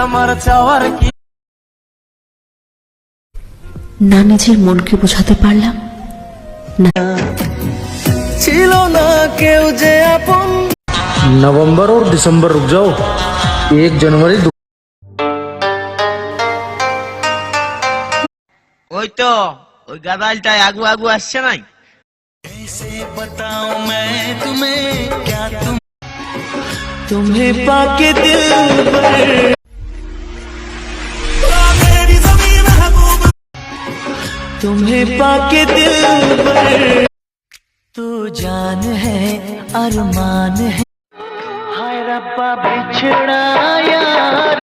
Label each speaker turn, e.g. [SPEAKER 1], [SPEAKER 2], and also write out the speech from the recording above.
[SPEAKER 1] আমার চাওয়ার কি
[SPEAKER 2] না নিজের মনকে বোঝাতে পারলাম না।
[SPEAKER 1] ছিল না কেউ যে আপন।
[SPEAKER 3] नवंबर और दिसंबर रुक जाओ, 1 जनवरी
[SPEAKER 4] ওই তো ওই গাদালটাই আগু আগু আসছে নাই।
[SPEAKER 1] बताऊं मैं तुम्हें क्या तुम्हें पाके दिल भर तुम्हें पाके दिल भर तू जान है अरमान है हाय रब्बा बिछड़ा यार